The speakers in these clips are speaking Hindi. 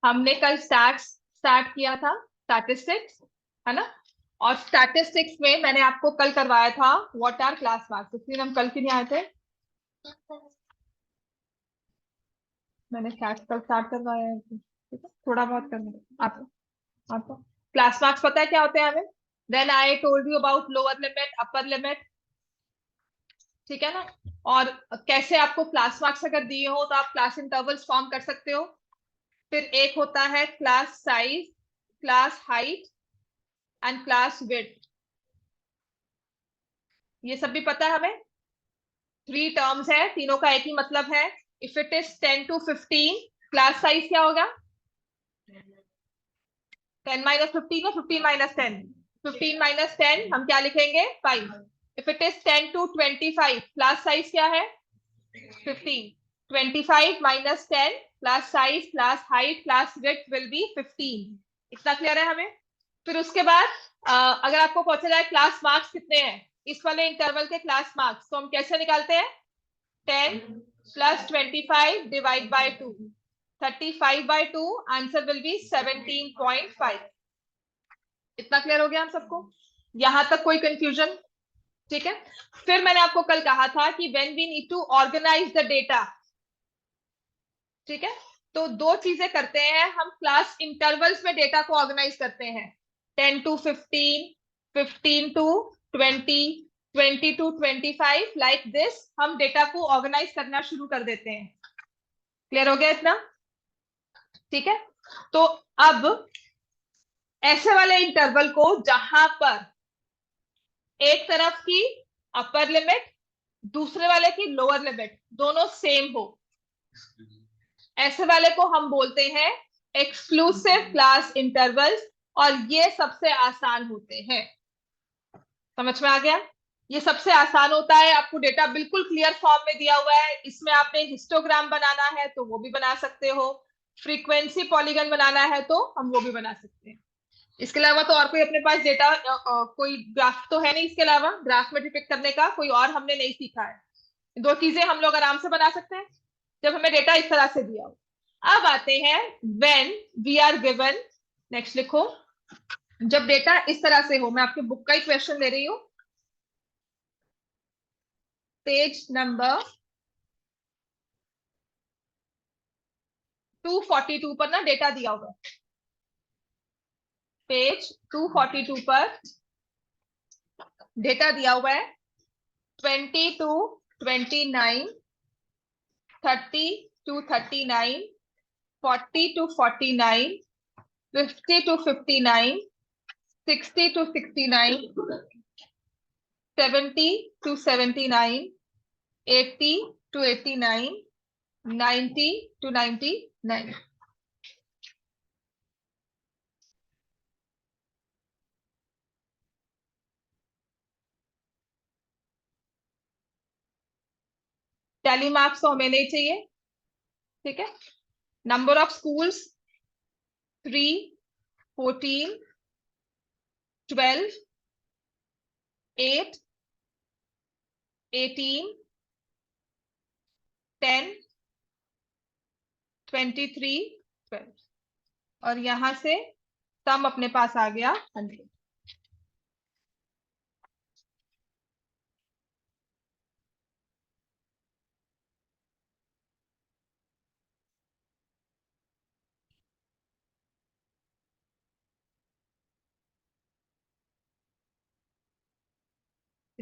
हमने कल स्टार्ट किया था स्टैटिस्टिक्स, है ना। और स्टैटिस्टिक्स में मैंने आपको कल करवाया था व्हाट आर क्लास मार्क्स, इसलिए हम कल क्यों नहीं आए थे। मैंने कल स्टार्ट करवाया है, ठीक है, थोड़ा बहुत करना आपको क्लास मार्क्स पता है क्या होते हैं हमें। Then I told you about lower limit upper limit, ठीक है ना। और कैसे आपको क्लास मार्क्स अगर दिए हो तो आप क्लास इंटरवल्स फॉर्म कर सकते हो। फिर एक होता है class size, class height and class width, ये सब भी पता है हमें। 3 टर्म्स है, तीनों का एक ही मतलब है। If it is 10 to 15, class size क्या होगा? 10 माइनस 15 या 15 माइनस 10? 15 माइनस 10 हम क्या लिखेंगे? 5। If it is 10 to 25, class size क्या है? 15। 25 minus 10, class size, class height, class width will be 15। इतना क्लियर है हमें। फिर उसके बाद अगर आपको पूछा जाए क्लास मार्क्स कितने हैं इस वाले इंटरवल के क्लास मार्क्स, तो हम कैसे निकालते हैं? 10 plus 25 divide by 2, 35 by 2, answer will be 17.5। इतना क्लियर हो गया हम सबको? यहां तक कोई कंफ्यूजन? ठीक है। फिर मैंने आपको कल कहा था कि when we need to organise the data, ठीक है, तो दो चीजें करते हैं हम, क्लास इंटरवल्स में डेटा को ऑर्गेनाइज करते हैं। 10 to 15, 15 to 20, 20 to 25, like this हम डेटा को ऑर्गेनाइज करना शुरू कर देते हैं। क्लियर हो गया इतना? ठीक है। तो अब ऐसे वाले इंटरवल को जहां पर एक तरफ की अपर लिमिट, दूसरे वाले की लोअर लिमिट दोनों सेम हो, ऐसे वाले को हम बोलते हैं एक्सक्लूसिव क्लास इंटरवल्स। और ये सबसे आसान होते हैं। समझ में आ गया? ये सबसे आसान होता है, आपको डेटा बिल्कुल क्लियर फॉर्म में दिया हुआ है, इसमें आपने हिस्टोग्राम बनाना है तो वो भी बना सकते हो, फ्रीक्वेंसी पॉलीगन बनाना है तो हम वो भी बना सकते हैं। इसके अलावा तो और कोई अपने पास डेटा कोई ग्राफ तो है नहीं, इसके अलावा ग्राफ में डिपिक्ट करने का कोई और हमने नहीं सीखा है। दो चीजें हम लोग आराम से बना सकते हैं जब हमें डेटा इस तरह से दिया हो। अब आते हैं when we are given, next लिखो, जब डेटा इस तरह से हो। मैं आपके बुक का ही क्वेश्चन ले रही हूं, पेज नंबर 242 पर ना डेटा दिया हुआ है। पेज 242 पर डेटा दिया हुआ है 20 to 29, 30 to 39, 40 to 49, 50 to 59, 60 to 69, 70 to 79, 80 to 89, 90 to 99। Tally marks तो हमें नहीं चाहिए, ठीक है। नंबर ऑफ स्कूल्स 3, 14, 12, 8, 18, 10, 23, 12, और यहां से सम अपने पास आ गया 100।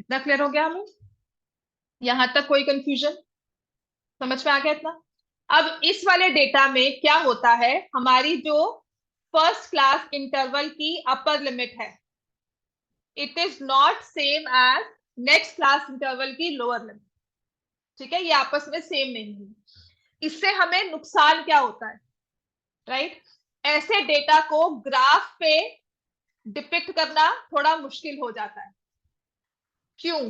इतना क्लियर हो गया हमें? यहां तक कोई कंफ्यूजन? समझ में आ गया इतना? अब इस वाले डेटा में क्या होता है, हमारी जो फर्स्ट क्लास इंटरवल की अपर लिमिट है, it is not same as next class interval की लोअर लिमिट, ठीक है, ये आपस में सेम नहीं है। इससे हमें नुकसान क्या होता है, राइट? ऐसे डेटा को ग्राफ पे डिपिक्ट करना थोड़ा मुश्किल हो जाता है। क्यों?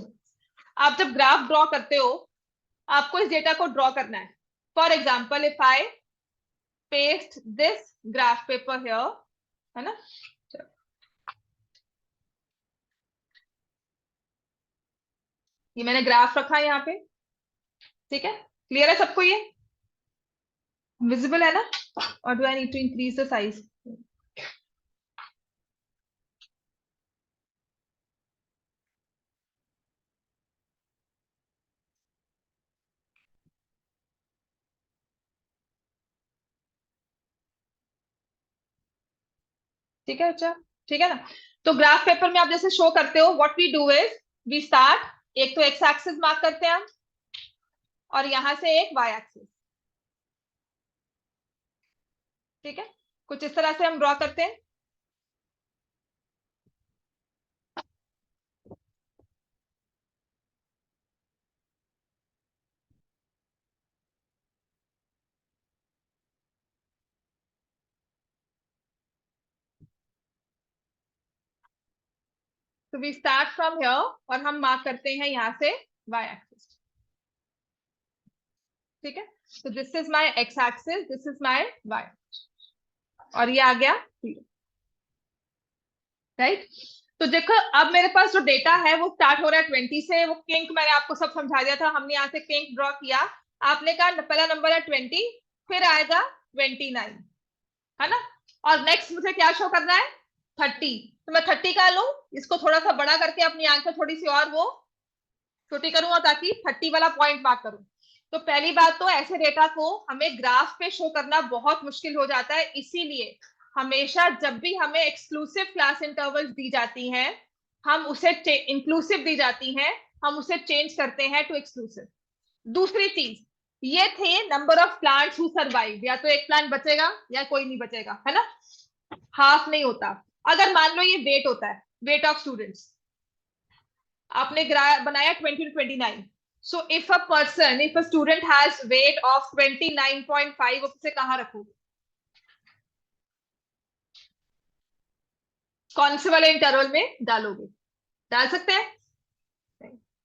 आप जब ग्राफ ड्रॉ करते हो, आपको इस डेटा को ड्रॉ करना है। For example if I paste this graph paper here, है ना, ये मैंने ग्राफ रखा है यहाँ पे, ठीक है, क्लियर है सबको ये? विजिबल है ना? और do I need to increase the size? ठीक है बच्चा, ठीक है ना? तो ग्राफ पेपर में आप जैसे शो करते हो, what we do is we start, एक तो एक्स एक्सिस मार्क करते हैं हम, और यहां से एक वाई एक्सिस। ठीक है, कुछ इस तरह से हम ड्रॉ करते हैं। तो वी स्टार्ट फ्रॉम हियर, और हम मार्क करते हैं यहां से वाई एक्सिस। ठीक है, तो this is my X axis, this is my Y, और ये आ गया राइट। तो देखो अब मेरे पास जो डेटा है वो स्टार्ट हो रहा है 20 से। वो किंक मैंने आपको सब समझा दिया था, हमने यहाँ से किंक ड्रॉ किया। आपने कहा पहला नंबर है 20, फिर आएगा 29, है ना? और नेक्स्ट मुझे क्या शो करना है? 30। तो मैं 30 का लूं, इसको थोड़ा सा बड़ा करके अपनी आंखें थोड़ी सी और वो छोटी करूंगा ताकि 30 वाला पॉइंट मार्क करूं। तो पहली बात तो ऐसे डेटा को हमें ग्राफ पे शो करना बहुत मुश्किल हो जाता है, इसीलिए हमेशा जब भी हमें एक्सक्लूसिव क्लास इंटरवल्स दी जाती हैं, हम उसे इंक्लूसिव दी जाती हैं, हम उसे चेंज करते हैं टू एक्सक्लूसिव। दूसरी चीज, ये थे number of plants who survive, या तो एक प्लांट बचेगा या कोई नहीं बचेगा, है ना? हाफ नहीं होता। अगर मान लो ये वेट होता है, वेट ऑफ स्टूडेंट्स, आपने बनाया 20 to 29, so if a person, if a student has weight of 29.5, उसे कहाँ रखोगे? कौन से वाले इंटरवल में डालोगे? डाल सकते हैं,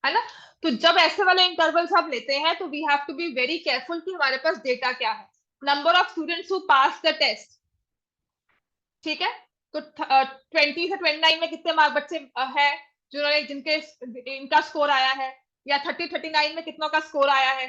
है ना? तो जब ऐसे वाले इंटरवल्स आप लेते हैं तो we have to be very careful कि हमारे पास डेटा क्या है। Number of students who pass the test, ठीक है? तो 20 से 29 में कितने मार्क बच्चे हैं जिन्होंने, जिनके इनका स्कोर आया है, या 30-39 में कितनों का स्कोर आया है?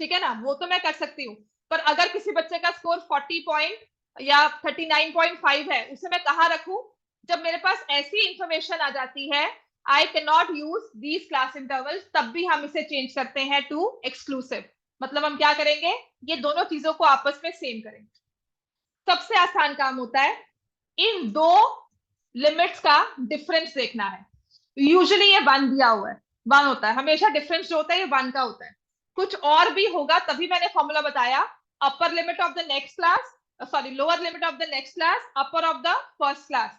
ठीक है ना, वो तो मैं कर सकती हूँ। पर अगर किसी बच्चे का स्कोर 40 पॉइंट या 39.5 है, उसे मैं कहाँ रखूं? जब मेरे पास ऐसी इंफॉर्मेशन आ जाती है, I can not use these class intervals, तब भी हम इसे चेंज करते हैं टू एक्सक्लूसिव। मतलब हम क्या करेंगे, ये दोनों चीजों को आपस में सेम करेंगे। सबसे आसान काम होता है इन दो लिमिट्स का डिफरेंस देखना है। यूजुअली ये 1 दिया हुआ है, 1 होता है हमेशा, डिफरेंस जो होता है ये 1 का होता है। कुछ और भी होगा, तभी मैंने फॉर्मूला बताया, upper limit of the next class, sorry lower limit of the next class, upper of the first class,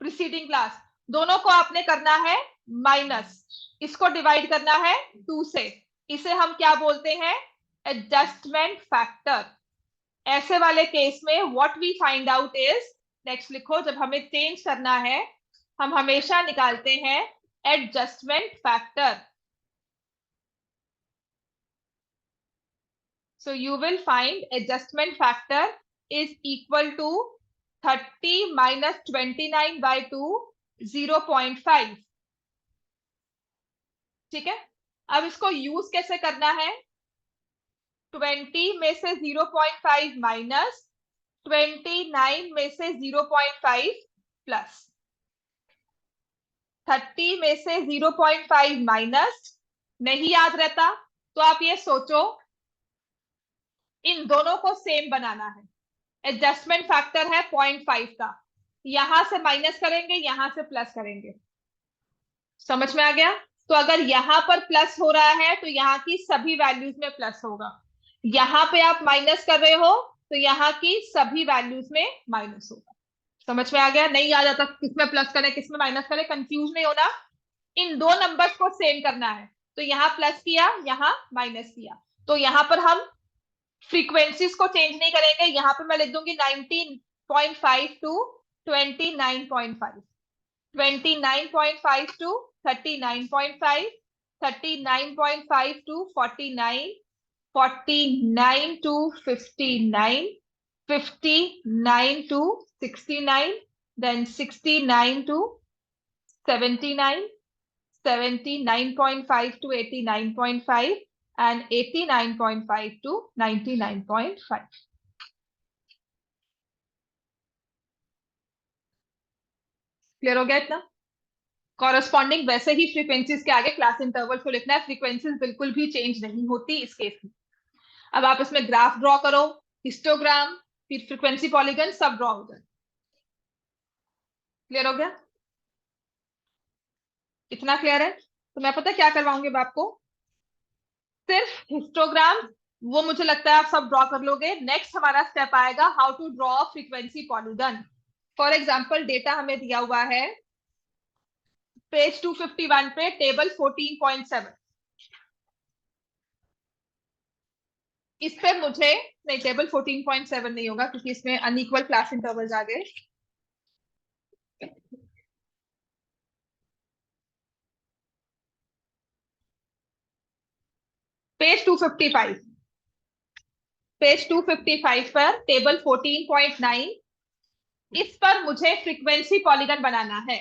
preceding class, दोनों को आपने करना है माइनस, इसको डिवाइड करना है 2 से। इसे हम क्या बोलते हैं? Adjustment factor. ऐसे वाले केस में what we find out is, next लिखो, जब हमें चेंज करना है हम हमेशा निकालते हैं adjustment factor. So you will find adjustment factor is equal to 30 minus 29 by 2, 0.5। ठीक है, अब इसको यूज कैसे करना है? 20 में से 0.5 माइनस, 29 में से 0.5 प्लस, 30 में से 0.5 माइनस। नहीं याद रहता तो आप ये सोचो, इन दोनों को सेम बनाना है। एडजस्टमेंट फैक्टर है 0.5 का, यहां से माइनस करेंगे, यहां से प्लस करेंगे। समझ में आ गया? तो अगर यहां पर प्लस हो रहा है तो यहाँ की सभी वैल्यूज में प्लस होगा, यहां पे आप माइनस कर रहे हो तो यहाँ की सभी वैल्यूज में माइनस होगा। समझ में आ गया? नहीं आ जाता किसमें प्लस करें किसमें माइनस करें, कंफ्यूज नहीं होना। इन दो नंबर्स को सेम करना है, तो यहाँ प्लस किया, यहाँ माइनस किया। तो यहाँ पर हम फ्रीक्वेंसीज को चेंज नहीं करेंगे, यहाँ पे मैं लिख दूंगी 19.5 to 29.5, 29.5 to 39.5, 39.5 to 49, 49 to 59, 59 to 69, then 69 to 79, 79.5 to 89.5, and 89.5 to 99.5। Clear हो गया इतना? कॉरस्पॉन्डिंग वैसे ही फ्रीक्वेंसीज के आगे क्लास इंटरवल को लिखना है, फ्रीक्वेंसीज बिल्कुल भी चेंज नहीं होती इस केस में। अब आप इसमें ग्राफ ड्रॉ करो, हिस्टोग्राम, फिर फ्रीक्वेंसी पॉलीगन सब ड्रॉ हो जाए। क्लियर हो गया? इतना क्लियर है? तो मैं पता क्या करवाऊंगी अब आपको, सिर्फ हिस्टोग्राम, वो मुझे लगता है आप सब ड्रॉ कर लोगे। नेक्स्ट हमारा स्टेप आएगा how to draw frequency polygon. For example data हमें दिया हुआ है पेज 251 पे, टेबल 14.7। इस पे मुझे, नहीं टेबल 14.7 नहीं होगा क्योंकि इसमें अनइक्वल क्लास इंटरवल्स आ गए। पेज 255, पेज 255 पर टेबल 14.9, इस पर मुझे फ्रीक्वेंसी पॉलीगन बनाना है।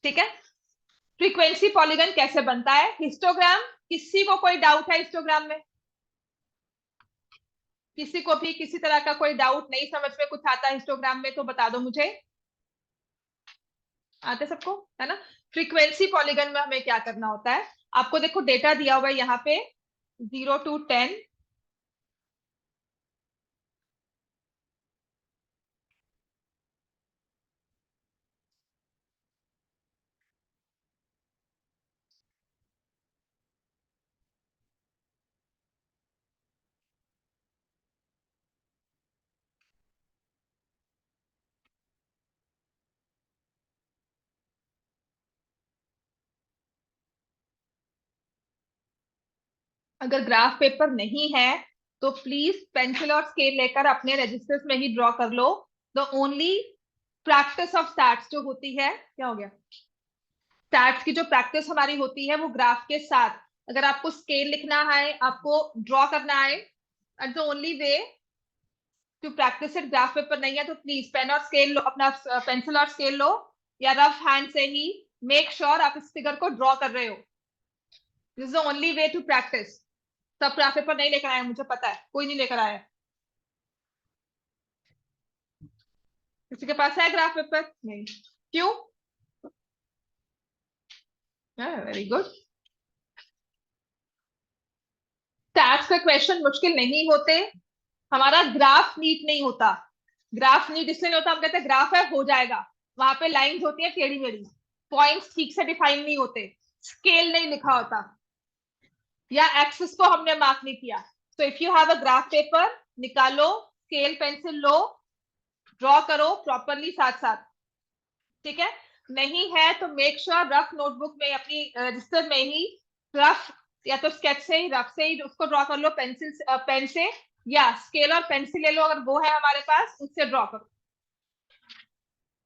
ठीक है? फ्रीक्वेंसी पॉलीगन कैसे बनता है, हिस्टोग्राम, किसी को कोई डाउट है हिस्टोग्राम में? किसी को भी किसी तरह का कोई डाउट, नहीं समझ में कुछ आता है हिस्टोग्राम में तो बता दो मुझे। आते सबको है ना? फ्रीक्वेंसी पॉलीगन में हमें क्या करना होता है, आपको देखो डेटा दिया हुआ है यहाँ पे 0 to 10। अगर ग्राफ पेपर नहीं है तो प्लीज पेंसिल और स्केल लेकर अपने रजिस्टर्स में ही ड्रॉ कर लो। The only practice of stats जो होती है, क्या हो गया, स्टैट्स की जो प्रैक्टिस हमारी होती है वो ग्राफ के साथ। अगर आपको स्केल लिखना है, आपको ड्रॉ करना है, and the only way to practice it, graph paper नहीं है तो प्लीज पेन और स्केल लो, अपना पेंसिल और स्केल लो, या रफ हैंड से ही मेक श्योर आप इस फिगर को ड्रॉ कर रहे हो। This is the only way to practice. सब ग्राफ पेपर नहीं लेकर आए, मुझे पता है कोई नहीं लेकर आया। किसी के पास है ग्राफ पेपर? नहीं। क्यों? Very good. स्टैट्स के क्वेश्चन मुश्किल नहीं होते, हमारा ग्राफ नीट नहीं होता। ग्राफ नीट इसलिए नहीं होता, हम कहते हैं ग्राफ है हो जाएगा, वहां पे लाइंस होती है टेढ़ी मेढ़ी, पॉइंट्स ठीक से डिफाइन नहीं होते, स्केल नहीं लिखा होता, या एक्सिस को हमने मार्क नहीं किया। तो if you have a graph paper, निकालो, स्केल पेंसिल लो, ड्रॉ करो प्रॉपरली साथ साथ। ठीक है? नहीं है तो मेक श्योर रफ नोटबुक में, अपनी रजिस्टर में ही रफ, या तो स्केच से ही, रफ से ही उसको ड्रॉ कर लो, पेंसिल पेन से, या स्केल और पेंसिल ले लो अगर वो है हमारे पास, उससे ड्रॉ करो।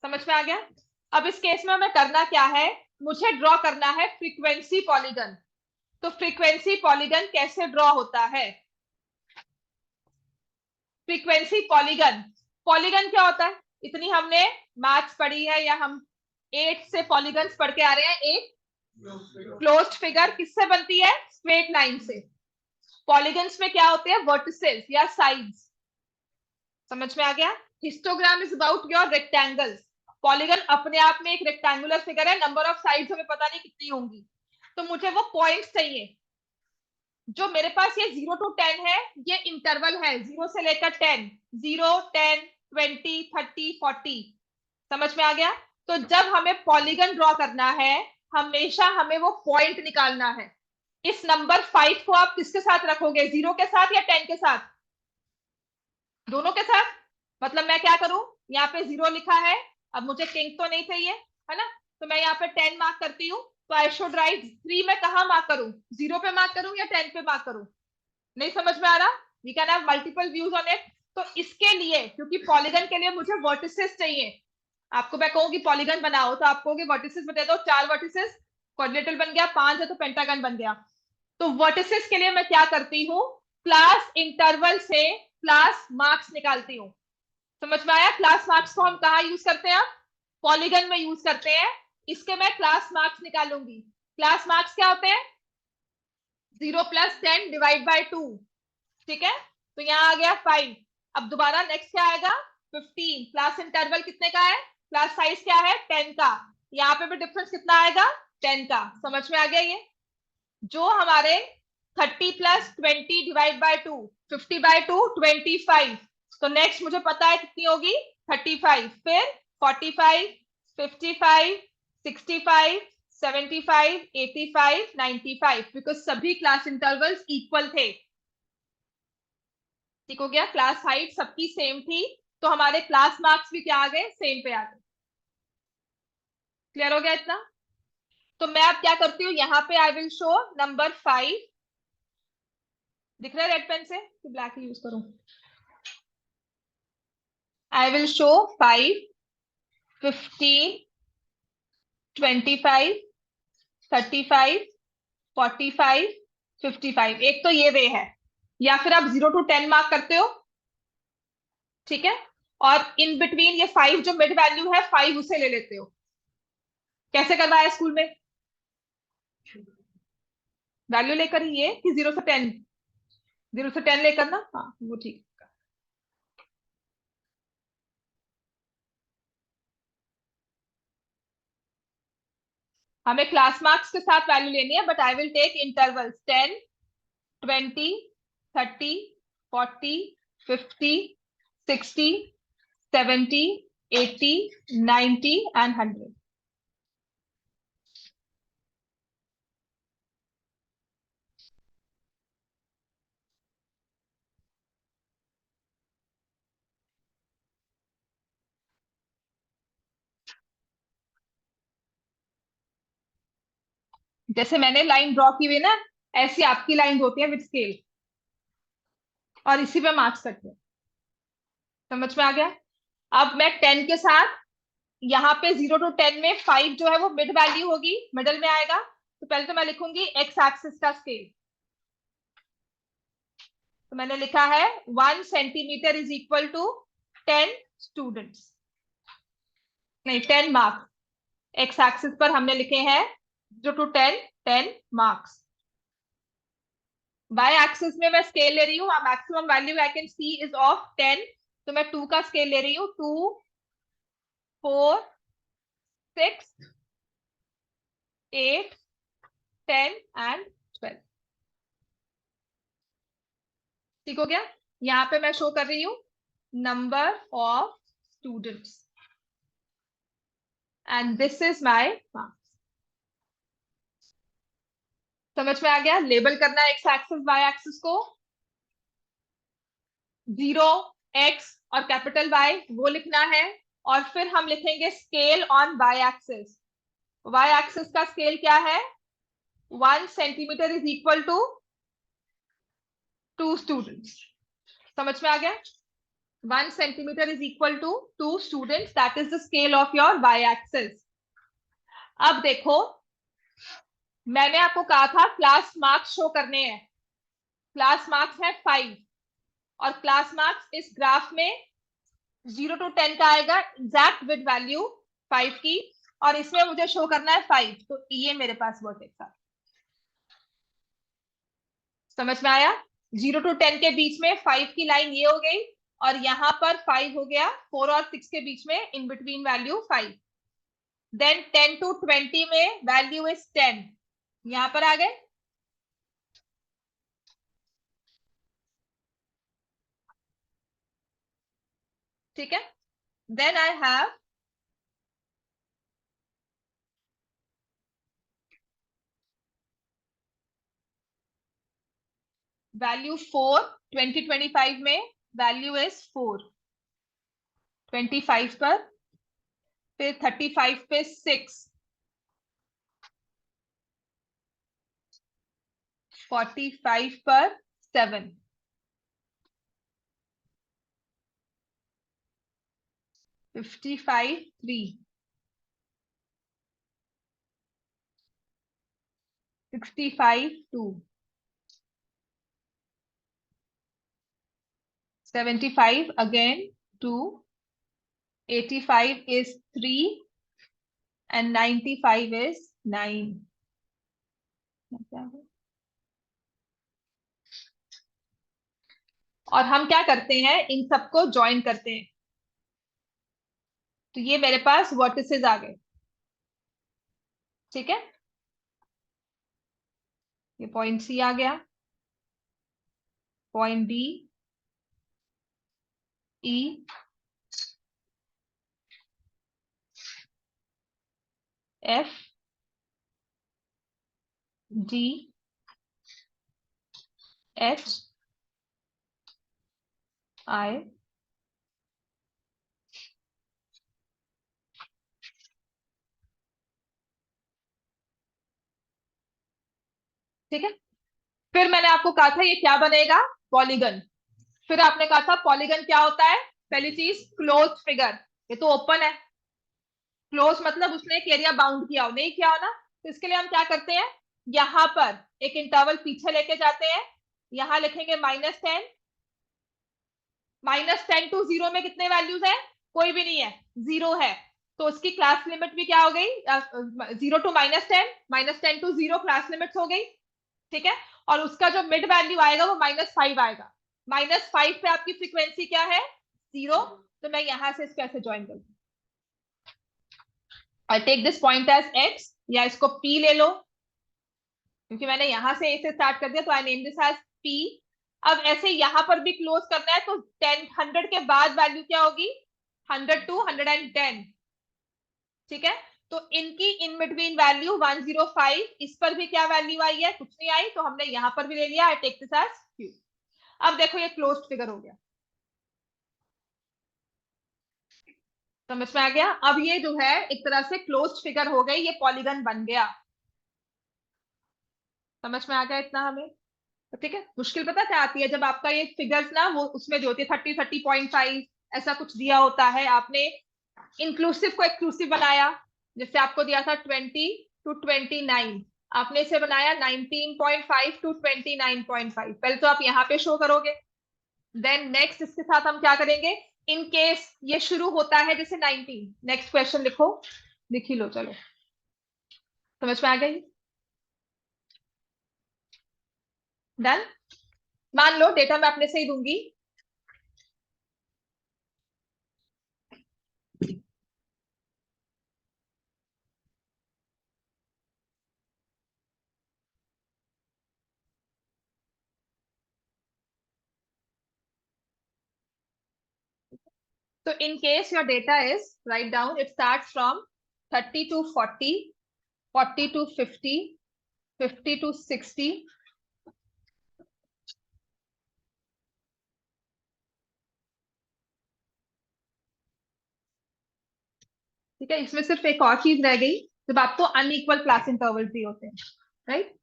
समझ में आ गया? अब इस केस में हमें करना क्या है, मुझे ड्रॉ करना है फ्रीक्वेंसी पॉलीगन। तो फ्रीक्वेंसी पॉलीगन कैसे ड्रॉ होता है? फ्रीक्वेंसी पॉलीगन, पॉलीगन क्या होता है, इतनी हमने मैथ्स पढ़ी है, या हम 8 से पॉलीगन्स पढ़ के आ रहे हैं। एक क्लोज्ड फिगर किससे बनती है, स्ट्रेट लाइन से। पॉलीगन्स में क्या होते हैं, वर्टिसेस या साइड्स। समझ में आ गया? Histogram is about your rectangles, polygon अपने आप में एक रेक्टेंगुलर फिगर है, नंबर ऑफ साइड्स हमें पता नहीं कितनी होंगी, तो मुझे वो पॉइंट्स चाहिए। जो मेरे पास ये 0 to 10 है, ये इंटरवल है 0 से लेकर 10, 0, 10, 20, 30, 40। समझ में आ गया? तो जब हमें पॉलीगन ड्रॉ करना है, हमेशा हमें वो पॉइंट निकालना है। इस नंबर 5 को आप किसके साथ रखोगे, 0 के साथ या 10 के साथ? दोनों के साथ। मतलब मैं क्या करूं, यहाँ पे 0 लिखा है, अब मुझे किंग तो नहीं चाहिए, है ना, तो मैं यहाँ पे 10 मार्क करती हूँ। तो आई शुड राइट 3 में कहा मार्क करूं, 0 पे मार्क करूं या 10 पे मार्क करूं? नहीं समझ में आ रहा? We can have multiple views on it. तो इसके लिए, क्योंकि पॉलीगन के लिए मुझे वर्टिसेस चाहिए, आपको मैं कहूंगी पॉलीगन बनाओ तो आप कहोगे वर्टिसेस बता दो, 4 वर्टिसेस, क्वाड्रिलेटरल बन गया, 5 है तो पेंटागन बन गया। तो वर्टिसेस के लिए मैं क्या करती हूँ, क्लास इंटरवल से क्लास मार्क्स निकालती हूँ। समझ में आया? क्लास मार्क्स को हम कहा यूज करते हैं, पॉलीगन में यूज करते हैं। इसके मैं क्लास मार्क्स निकालूंगी। क्लास मार्क्स क्या होते हैं, 0 + 10 ÷ 2। ठीक है? तो यहाँ आ गया 5। अब दोबारा नेक्स्ट क्या आएगा, 15। क्लास इंटरवल कितने का है, क्लास साइज क्या है 10 का, यहाँ पे भी डिफरेंस कितना आएगा 10 का। समझ में आ गया ये? जो हमारे 30 प्लस 20 डिवाइड बाय 2, 50/2 25। तो नेक्स्ट मुझे पता है कितनी होगी 35, फिर 45, 55, 65, 75, 85, 95, बिकॉज सभी क्लास इंटरवल्स इक्वल थे। ठीक हो गया, क्लास हाइट सबकी सेम थी, तो हमारे क्लास मार्क्स भी क्या आ गए सेम पे आ गए। क्लियर हो गया इतना? तो मैं अब क्या करती हूँ, यहाँ पे आई विल शो नंबर 5। दिख रहा है रेड पेन से कि ब्लैक ही यूज करूं? I will show 5, 15, 25, 35, 45, 55। एक तो ये वे है, या फिर आप 0 to 10 मार्क करते हो, ठीक है, और इन बिटवीन ये 5 जो मिड वैल्यू है 5 उसे ले लेते हो। कैसे करवाया स्कूल में? वैल्यू लेकर ही ये कि 0 से 10, 0 से 10 लेकर ना, हाँ वो ठीक। हमें क्लास मार्क्स के साथ वैल्यू लेनी है, but I will take intervals 10, 20, 30, 40, 50, 60, 70, 80, 90 and 100। जैसे मैंने लाइन ड्रॉ की हुई ना, ऐसी आपकी लाइन होती है विद स्केल, और इसी पे मार्क्स करते हैं। समझ में आ गया? अब मैं 10 के साथ यहाँ पे 0 to 10 में 5 जो है वो मिड वैल्यू होगी, मिडल में आएगा। तो पहले तो मैं लिखूंगी एक्स एक्सिस का स्केल। तो मैंने लिखा है 1 centimetre is equal to 10 students, नहीं 10 मार्क्स। एक्स एक्सिस पर हमने लिखे हैं 0 to 10, 10 मार्क्स। बाय एक्सिस में मैं स्केल ले रही हूँ, maximum value I can see is of 10, तो मैं 2 का स्केल ले रही हूँ, 2, 4, 6, 8, 10 एंड 12। ठीक हो गया? यहाँ पे मैं शो कर रही हूँ number of students, and this is my marks. समझ में आ गया? लेबल करना है एक्स एक्सिस वाई एक्सिस को, 0, एक्स और कैपिटल वाई वो लिखना है, और फिर हम लिखेंगे scale on Y axis. Y axis का स्केल क्या है? 1 centimetre is equal to 2 students. समझ में आ गया? 1 centimetre is equal to 2 students, that is the scale of your Y axis. अब देखो, मैंने आपको कहा था क्लास मार्क्स शो करने हैं। क्लास मार्क्स है 5, और क्लास मार्क्स इस ग्राफ में 0 to 10 का आएगा एग्जैक्ट विद वैल्यू 5 की, और इसमें मुझे शो करना है 5, तो ये मेरे पास वर्टेक्स है। समझ में आया? 0 to 10 के बीच में 5 की लाइन ये हो गई, और यहां पर 5 हो गया, 4 और 6 के बीच में in between value 5। Then 10 to 20 में वैल्यू इज 10, यहां पर आ गए। ठीक है, देन आई हैव वैल्यू 4, 2025 में वैल्यू इज 4, 25 पर, फिर 35 पे 6, 45 पर 7, 55 3, 65 2, 75 again 2, 85 is 3, and 95 is 9। और हम क्या करते हैं, इन सबको ज्वाइन करते हैं। तो ये मेरे पास वर्टिसेस आ गए, ठीक है। ये पॉइंट सी आ गया, पॉइंट डी, ई, एफ, जी, एच, आई, ठीक है। फिर मैंने आपको कहा था ये क्या बनेगा, पॉलीगन। फिर आपने कहा था पॉलीगन क्या होता है, पहली चीज क्लोज फिगर, ये तो ओपन है। क्लोज मतलब उसने एक एरिया बाउंड किया हो, नहीं किया हो ना, तो इसके लिए हम क्या करते हैं, यहां पर एक इंटरवल पीछे लेके जाते हैं, यहां लिखेंगे -10। -10 टू 0 में कितने वैल्यूज है, कोई भी नहीं है, 0 है। तो उसकी क्लास लिमिट भी क्या हो गई, 0 टू -10, -10 टू 0 क्लास लिमिट हो गई, ठीक है। और उसका जो मिड वैल्यू आएगा वो -5 आएगा। -5 पे आपकी फ्रीक्वेंसी क्या है, 0। तो मैं यहां से इसको ऐसे ज्वाइन करूँ, I take this point as X, या इसको पी ले लो, क्योंकि मैंने यहां से ए से स्टार्ट कर दिया, तो I name this as P. अब ऐसे यहां पर भी क्लोज करना है, तो 100 के बाद वैल्यू क्या होगी, 100 टू 110, ठीक है। तो इनकी इन बिटवीन वैल्यू 105, इस पर भी क्या वैल्यू आई है, कुछ नहीं आई, तो हमने यहां पर भी ले लिया, I take this as Q. अब देखो ये क्लोज्ड फिगर हो गया, समझ में आ गया। अब ये जो है एक तरह से क्लोज्ड फिगर हो गई, ये पॉलीगन बन गया, समझ में आ गया इतना हमें। तो ठीक है, मुश्किल पता क्या आती है, जब आपका ये फिगर्स ना वो उसमें जो होती है 30, 30.5 ऐसा कुछ दिया होता है, आपने इंक्लूसिव को एक्सक्लूसिव बनाया, जैसे आपको दिया था 20 टू 29, आपने इसे बनाया 19.5 टू 29.5, पहले तो आप यहाँ पे शो करोगे। देन नेक्स्ट इसके साथ हम क्या करेंगे, इन केस ये शुरू होता है जैसे 19, नेक्स्ट क्वेश्चन लिखो, लिख ही लो, चलो समझ में आ गई, डन। मान लो डेटा मैं अपने से ही दूंगी, so in case your data is, write down, it starts from 30 to 40, 40 to 50, 50 to 60, ठीक है। इसमें सिर्फ एक और चीज रह गई, जब आपको अनइक्वल क्लास इंटरवल भी होते हैं, right.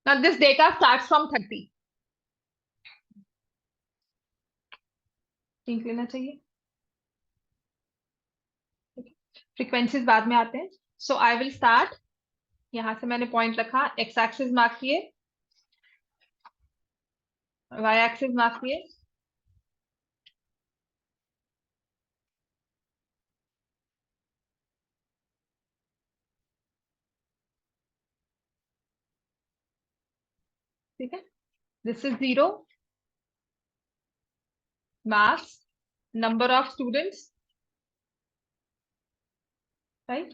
Now this data starts from 30, लिख लेना चाहिए, फ्रीक्वेंसीज बाद में आते हैं। सो आई विल स्टार्ट, यहां से मैंने पॉइंट रखा, एक्स एक्सिस मार्क किए, वाई एक्सिस मार्क किए, ठीक है। This is 0, marks, number of students, right.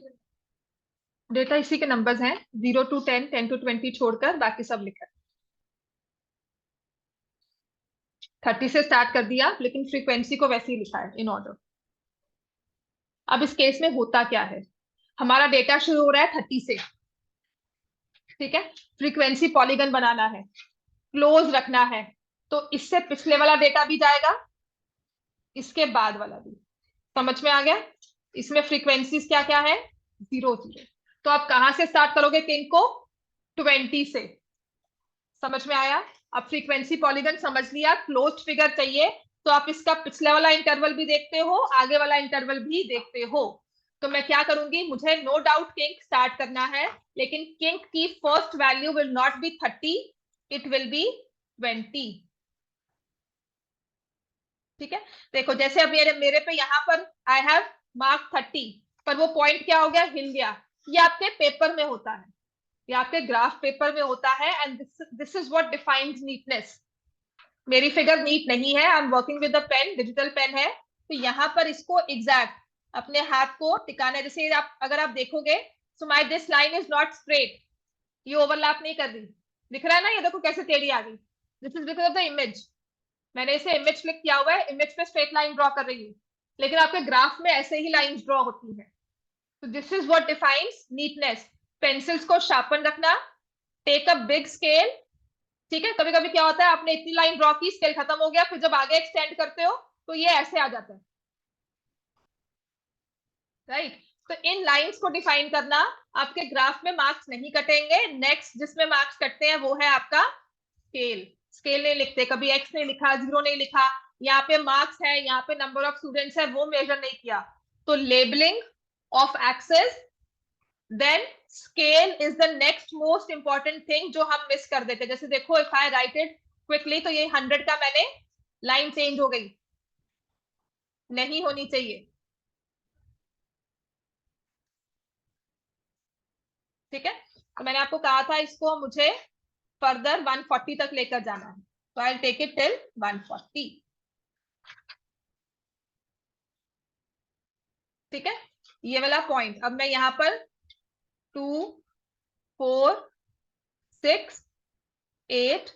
Data इसी के नंबर्स हैं, 0 टू 10, 10 टू 20 छोड़कर बाकी सब लिखा है। 30 से स्टार्ट कर दिया, लेकिन फ्रीक्वेंसी को वैसे ही लिखा है इन ऑर्डर। अब इस केस में होता क्या है, हमारा डेटा शुरू हो रहा है 30 से, ठीक है। फ्रीक्वेंसी पॉलीगन बनाना है, क्लोज रखना है, तो इससे पिछले वाला डेटा भी जाएगा, इसके बाद वाला भी, समझ में आ गया। इसमें फ्रीक्वेंसीज क्या क्या है, 0 0। तो आप कहां से स्टार्ट करोगे किंग को, 20 से, समझ में आया। अब फ्रीक्वेंसी पॉलीगन समझ लिया, क्लोज्ड फिगर चाहिए, तो आप इसका पिछले वाला इंटरवल भी देखते हो, आगे वाला इंटरवल भी देखते हो। तो मैं क्या करूंगी, मुझे नो डाउट किंक स्टार्ट करना है, लेकिन किंक की first value will not be 30, it will B 20। ठीक है, देखो जैसे अब मेरे पे यहाँ पर आई हैव मार्क 30, पर वो पॉइंट क्या हो गया, हिल गया। ये आपके पेपर में होता है, ये आपके ग्राफ पेपर में होता है, and this is what defines neatness. मेरी फिगर नीट नहीं है, I am working with the pen, digital pen है, तो यहाँ पर इसको एग्जैक्ट अपने हाथ को टिकाना है। जैसे आप अगर आप देखोगे, so my this line is not straight, ये ओवरलैप नहीं कर रही, दिख रहा है ना, ये देखो कैसे टेढ़ी आ गई, this is because of the image. मैंने इसे इमेज क्लिक किया हुआ है, इमेज पे स्ट्रेट लाइन ड्रॉ कर रही हूँ, लेकिन आपके ग्राफ में ऐसे ही लाइंस ड्रॉ होती है। तो this is what defines neatness. Pencils को शार्पन रखना, टेक अ बिग स्केल। ठीक है, कभी कभी क्या होता है, आपने इतनी लाइन ड्रॉ की, स्केल खत्म हो गया, फिर जब आगे एक्सटेंड करते हो तो ये ऐसे आ जाता है, राइट। तो इन लाइंस को डिफाइन करना, आपके ग्राफ में मार्क्स नहीं कटेंगे। नेक्स्ट जिसमें मार्क्स कटते हैं वो है आपका स्केल। स्केल नहीं लिखते, कभी एक्स नहीं लिखा, जीरो नहीं लिखा, यहाँ पे मार्क्स है, यहाँ पे नंबर ऑफ स्टूडेंट्स है, वो मेजर नहीं किया। तो labelling of axes, then scale is the next most important thing जो हम मिस कर देते। जैसे देखो, if I write it quickly, तो ये 100 का मैंने लाइन चेंज हो गई, नहीं होनी चाहिए। ठीक है, तो मैंने आपको कहा था इसको मुझे फर्दर 140 तक लेकर जाना है, तो आई टेक इट टिल 140। ठीक है, ये वाला पॉइंट। अब मैं यहाँ पर 2, 4, 6, 8,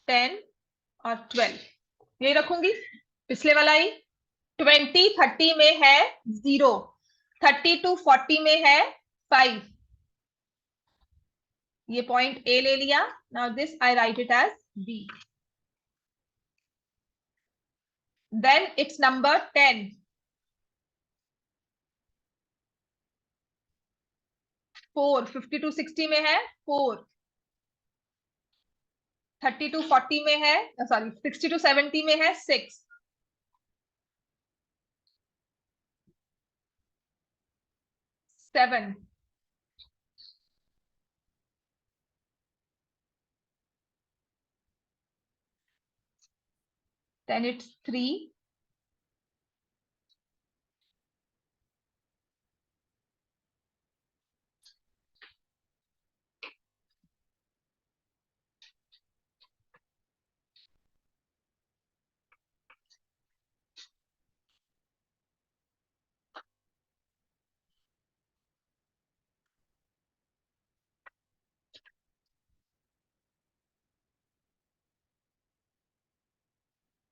10 और 12 ये रखूंगी। पिछले वाला ही 20, 30 में है 0, 30 to 40 में है 5, ये पॉइंट ए ले लिया। Now this I write it as B. Then it's number 10, 4, 50 to 60 में है 4, 30 to 40 में है, सॉरी 60 to 70 में है 6, 7, then it's 3,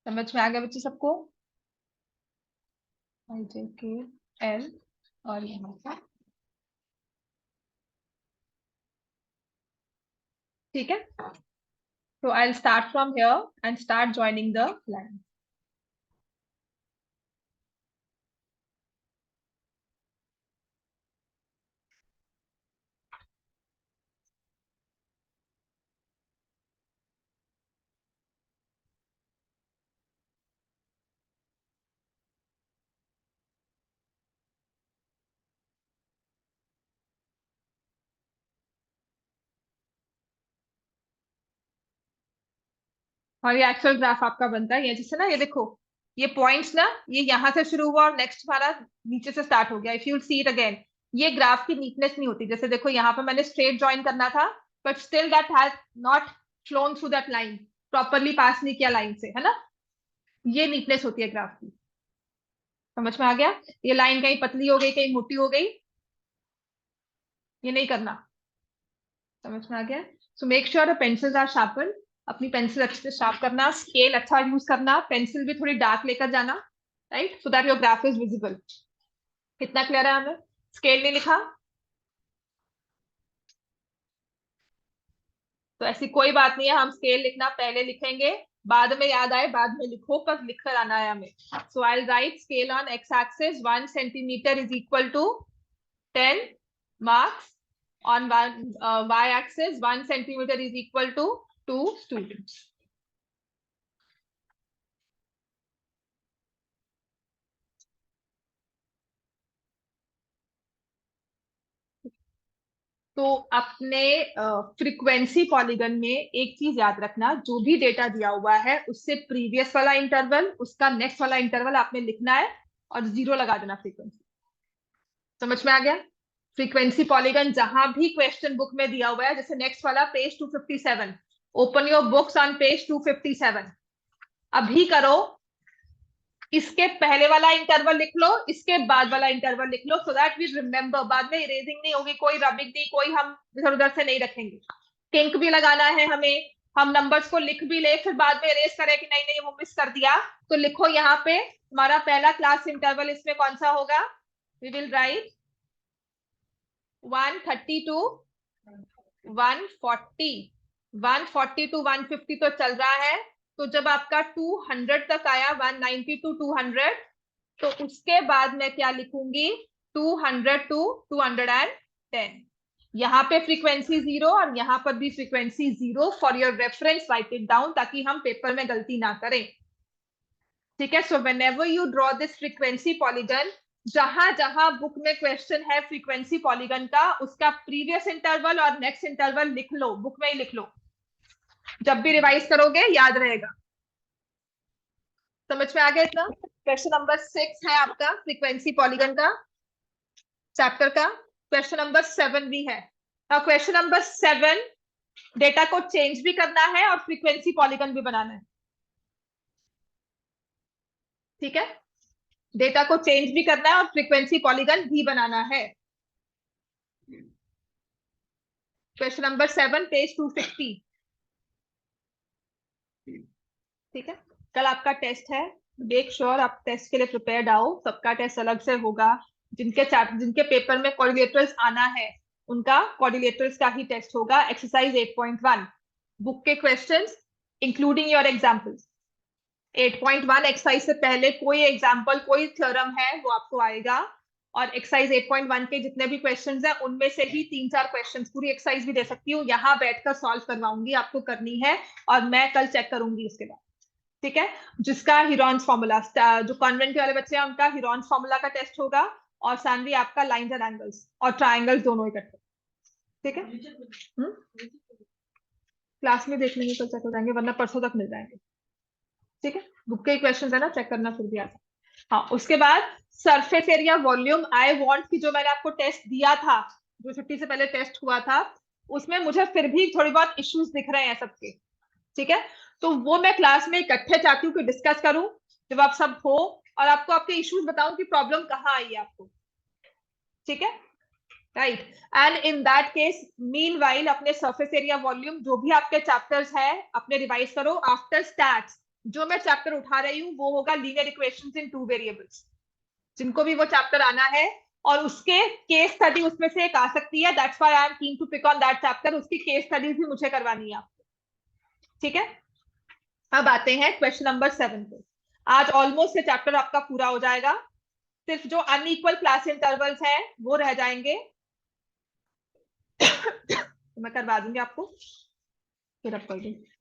समझ में आ गया बच्चे सबको, आई जे के एल, और यहाँ पर ठीक है। तो I start from here and start joining the line. और ये एक्चुअल ग्राफ आपका बनता है, ये जैसे ना, ये देखो, ये पॉइंट्स ना, ये यहाँ से शुरू हुआ और नेक्स्ट हमारा नीचे से स्टार्ट हो गया। If you see it again, ये ग्राफ की नीटनेस नहीं होती। जैसे देखो, यहाँ पे मैंने स्ट्रेट ज्वाइन करना था, but still that has not flown through that line, properly pass नहीं किया लाइन से, है ना, ये नीटनेस होती है ग्राफ की। समझ में आ गया, ये लाइन कहीं पतली हो गई, कहीं मोटी हो गई, ये नहीं करना। समझ में आ गया। So make sure pencils are sharpen, अपनी पेंसिल अच्छे से शार्प करना, स्केल अच्छा यूज करना, पेंसिल भी थोड़ी डार्क लेकर जाना, right, so that your graph is visible. कितना क्लियर है हमें, स्केल नहीं लिखा तो ऐसी कोई बात नहीं है, हम स्केल लिखना पहले लिखेंगे, बाद में याद आए बाद में लिखो, पर लिख कर आना है हमें। So I write scale on X axis 1 centimetre is equal to 10 marks, on y axis 1 centimeter is equal to 2 students. तो अपने फ्रीक्वेंसी पॉलीगन में एक चीज याद रखना, जो भी डेटा दिया हुआ है उससे प्रीवियस वाला इंटरवल, उसका नेक्स्ट वाला इंटरवल आपने लिखना है और 0 लगा देना फ्रीक्वेंसी। समझ में आ गया? फ्रीक्वेंसी पॉलीगन जहां भी क्वेश्चन बुक में दिया हुआ है, जैसे नेक्स्ट वाला page 257, open your books on page 257, अभी करो, इसके पहले वाला इंटरवल लिख लो, इसके बाद वाला इंटरवल लिख लो, सो दैट वी रिमेंबर, बाद में इरेजिंग नहीं होगी, कोई रबिंग नहीं, कोई हम इधर उधर से नहीं रखेंगे। किंक भी लगाना है हमें, हम नंबर्स को लिख भी ले फिर बाद में इरेज करें कि नहीं नहीं वो मिस कर दिया, तो लिखो यहाँ पे हमारा पहला क्लास इंटरवल इसमें कौन सा होगा, we will write 130 to 140, 140 to 150 तो चल रहा है, तो जब आपका 200 तक आया, 190 टू 200, तो उसके बाद मैं क्या लिखूंगी, 200 टू 210। यहाँ पे फ्रीक्वेंसी 0 और यहाँ पर भी frequency 0, for your reference right it down, ताकि हम पेपर में गलती ना करें। ठीक है, so whenever you draw this frequency polygon, जहां जहां बुक में क्वेश्चन है फ्रीक्वेंसी पॉलीगन का, उसका प्रीवियस इंटरवल और नेक्स्ट इंटरवल लिख लो, बुक में ही लिख लो, जब भी रिवाइज करोगे याद रहेगा। समझ में आ गया इतना? क्वेश्चन नंबर 6 है आपका फ्रीक्वेंसी पॉलीगन का चैप्टर का। क्वेश्चन नंबर 7 भी है। क्वेश्चन नंबर 7, डेटा को चेंज भी करना है और फ्रीक्वेंसी पॉलीगन भी बनाना है। ठीक है, डेटा को चेंज भी करना है और फ्रीक्वेंसी पॉलीगन भी बनाना है। Question number 7 page 260। ठीक है, कल आपका टेस्ट है, मेक श्योर आप टेस्ट के लिए प्रिपेयर्ड आओ, सबका टेस्ट अलग से होगा। जिनके पेपर में कोऑर्डिनेटर्स आना है उनका कोऑर्डिनेटर्स का ही टेस्ट होगा। एक्सरसाइज 8.1 बुक के questions including your examples. 8.1 exercise से पहले कोई एग्जाम्पल, कोई थ्योरम है वो आपको आएगा, और एक्सरसाइज 8.1 के जितने भी क्वेश्चंस हैं उनमें से ही 3-4 क्वेश्चंस, पूरी एक्सरसाइज भी दे सकती हूँ, यहाँ बैठकर सॉल्व करवाऊंगी, आपको करनी है और मैं कल चेक करूंगी उसके बाद। ठीक है, जिसका हिरॉन्स फॉर्मूला, जो कॉन्वेंट वाले बच्चे हैं उनका हिरॉन्स फॉर्मूला का टेस्ट होगा, और सानवी आपका लाइंस एंड एंगल्स और ट्राइंगल्स दोनों इकट्ठे। ठीक है, क्लास में देख लेंगे, कल चेक हो जाएंगे, वरना परसों तक मिल जाएंगे। ठीक है, बुक के क्वेश्चन है ना, चेक करना फिर भी आता। हाँ, उसके बाद surface area volume I want की जो मैंने आपको टेस्ट दिया था, जो छुट्टी से पहले टेस्ट हुआ था, उसमें मुझे फिर भी थोड़ी बहुत इश्यूज दिख रहे हैं सबके। ठीक है, तो वो मैं क्लास में इकट्ठे चाहती हूँ कि डिस्कस करूं, जब आप सब हो, और आपको आपके इश्यूज बताऊं कि प्रॉब्लम कहाँ आई है आपको। ठीक है, right, and in that case meanwhile अपने सरफेस एरिया वॉल्यूम जो भी आपके चैप्टर्स है अपने रिवाइज करो। आफ्टर स्टैट्स जो मैं चैप्टर उठा रही हूँ वो होगा लीनियर इक्वेशंस इन 2 वेरिएबल्स, जिनको भी वो चैप्टर आना है, और उसके केस स्टडी उसमें से एक आ सकती है, that's why I am keen to pick on that chapter, उसकी केस स्टडीज भी मुझे करवानी है आपको। ठीक है, अब आते हैं क्वेश्चन नंबर 7 पे। आज ऑलमोस्ट ये चैप्टर आपका पूरा हो जाएगा, सिर्फ जो अनइक्वल क्लास इंटरवल्स हैं वो रह जाएंगे। तो मैं करवा दूंगी आपको, फिर आप कर दूंगी।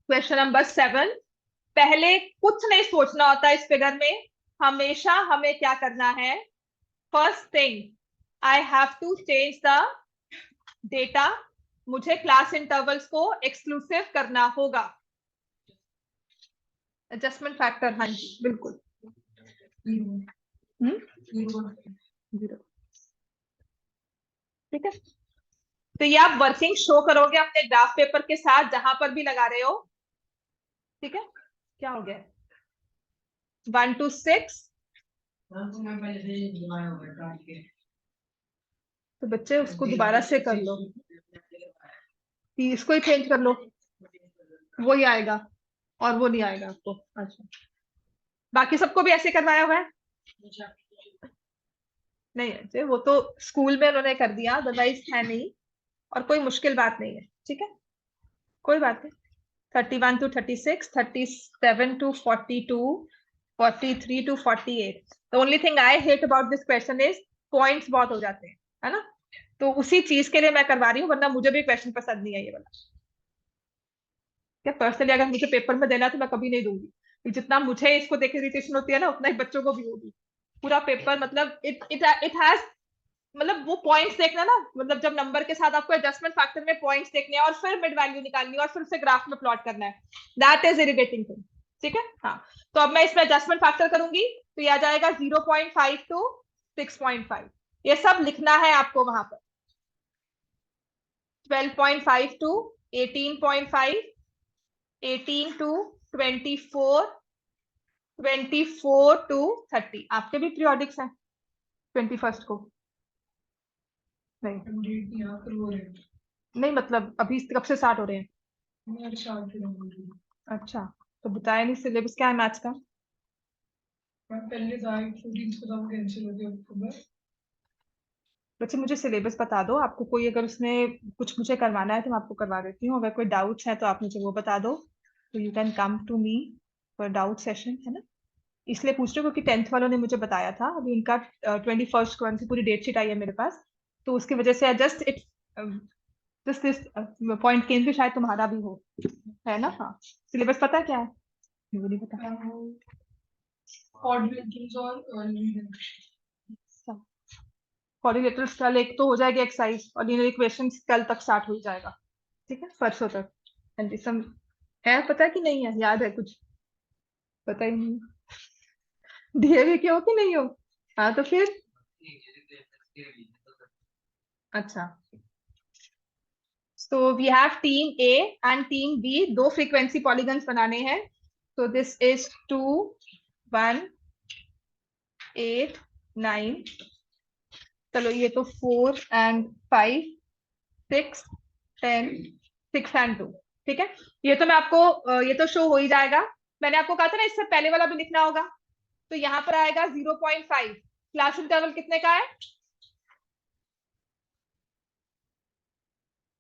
क्वेश्चन नंबर 7, पहले कुछ नहीं सोचना होता इस फिगर में, हमेशा हमें क्या करना है, first thing I have to change the data, मुझे क्लास इंटरवल्स को एक्सक्लूसिव करना होगा। एडजस्टमेंट फैक्टर, हाँ जी बिल्कुल, 0। ठीक है, तो ये आप वर्किंग शो करोगे अपने ग्राफ पेपर के साथ जहां पर भी लगा रहे हो। ठीक है, क्या हो गया, 1 to 6, तो बच्चे उसको दोबारा से कर लो, इसको ही चेंज कर लो, वो ही आएगा और वो नहीं आएगा आपको। अच्छा, बाकी सबको भी ऐसे करवाया हुआ है? नहीं है, वो तो स्कूल में उन्होंने कर दिया, अदरवाइज है नहीं, और कोई मुश्किल बात नहीं है। ठीक है, कोई बात नहीं। 31 to 36, 37 to 42, 43 to 48। The only thing I hate about this question is points बहुत हो जाते हैं, है ना, तो उसी चीज के लिए मैं करवा रही हूँ, वरना मुझे भी क्वेश्चन पसंद नहीं है ये वाला। क्या पर्सनली अगर मुझे पेपर में देना तो मैं कभी नहीं दूंगी, जितना मुझे इसको देख इरिटेशन होती है ना, उतना ही बच्चों को भी होगी। पूरा पेपर मतलब इट इट इट हैज, मतलब वो पॉइंट्स देखना ना, मतलब जब नंबर के साथ आपको एडजस्टमेंट फैक्टर में पॉइंट्स देखने हैं और फिर मिड वैल्यू निकालनी है और फिर उसे ग्राफ में प्लॉट करना है, दैट इज इरिटेटिंग थिंग। ठीक है, हाँ। तो अब मैं इसमें एडजस्टमेंट फैक्टर करूंगी, तो ये आ जाएगा 0.5 टू 6.5। ये सब लिखना है आपको वहां पर। 12.5 टू 18.5, 18 टू 24, 24 टू 30। आपके भी पीरियोडिक्स हैं 21st को? नहीं नहीं, मतलब अभी कब से स्टार्ट हो रहे हैं? अच्छा, तो बताया नहीं सिलेबस क्या है मैथ्स का? बच्चे मुझे सिलेबस बता दो, आपको कोई अगर उसमें कुछ मुझे करवाना है तो मैं आपको करवा देती हूँ, अगर कोई डाउट्स है तो आप मुझे वो बता दो, तो you can come to me for doubt session, है ना। इसलिए पूछ रही हूँ क्योंकि 10th वालों ने मुझे बताया था, अभी इनका 21st को उनकी पूरी डेट शीट आई है मेरे पास, तो उसकी वजह से just it just this point came भी शायद तुम्हारा भी हो, है ना। हाँ, सिलेबस पता है क्या है? मुझे नहीं पता। कोऑर्डिनेटर्स कल एक तो हो जाएगी एक्सरसाइज, और लीनियर इक्वेशंस कल तक स्टार्ट हो जाएगा, ठीक है, परसों तक। हाँ जी, सम है, पता है कि नहीं है, याद है कुछ? पता ही नहीं, डीएवी के हो कि नहीं हो? हाँ तो फिर, अच्छा, so we have team A and team B, दो फ्रीक्वेंसी पॉलीगन्स बनाने हैं, so this is 2 1 8 9, चलो ये तो 4 and 5 6 10 6 and 2, ठीक है। ये तो मैं आपको ये तो शो हो ही जाएगा। मैंने आपको कहा था ना इससे पहले वाला भी लिखना होगा, तो यहाँ पर आएगा 0.5। क्लास इंटरवल कितने का है?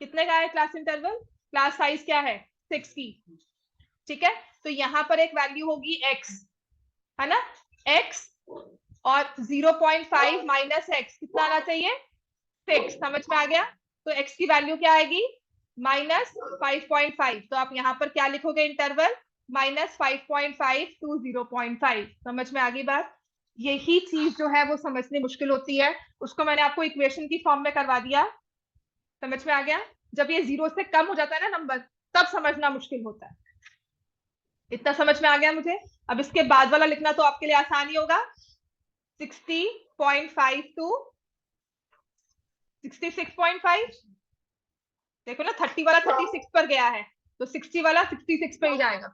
कितने का है क्लास इंटरवल? क्लास साइज क्या है? 6 की, ठीक है। तो यहाँ पर एक वैल्यू होगी x, है ना, x, और 0.5 माइनस एक्स कितना आना चाहिए? 6। समझ में आ गया? तो x की वैल्यू क्या आएगी? -5.5। तो आप यहाँ पर क्या लिखोगे? Interval -5.5 to 0.5। समझ में आ गई बात? यही चीज जो है वो समझनी मुश्किल होती है, उसको मैंने आपको इक्वेशन की फॉर्म में करवा दिया। समझ में आ गया? जब ये 0 से कम हो जाता है ना नंबर, तब समझना मुश्किल होता है। इतना समझ में आ गया मुझे? अब इसके बाद वाला लिखना तो आपके लिए आसान ही होगा। 60.5 टू 66.5। देखो ना, 30 वाला 36 पर गया है, तो 60 वाला 66 पे ही जाएगा,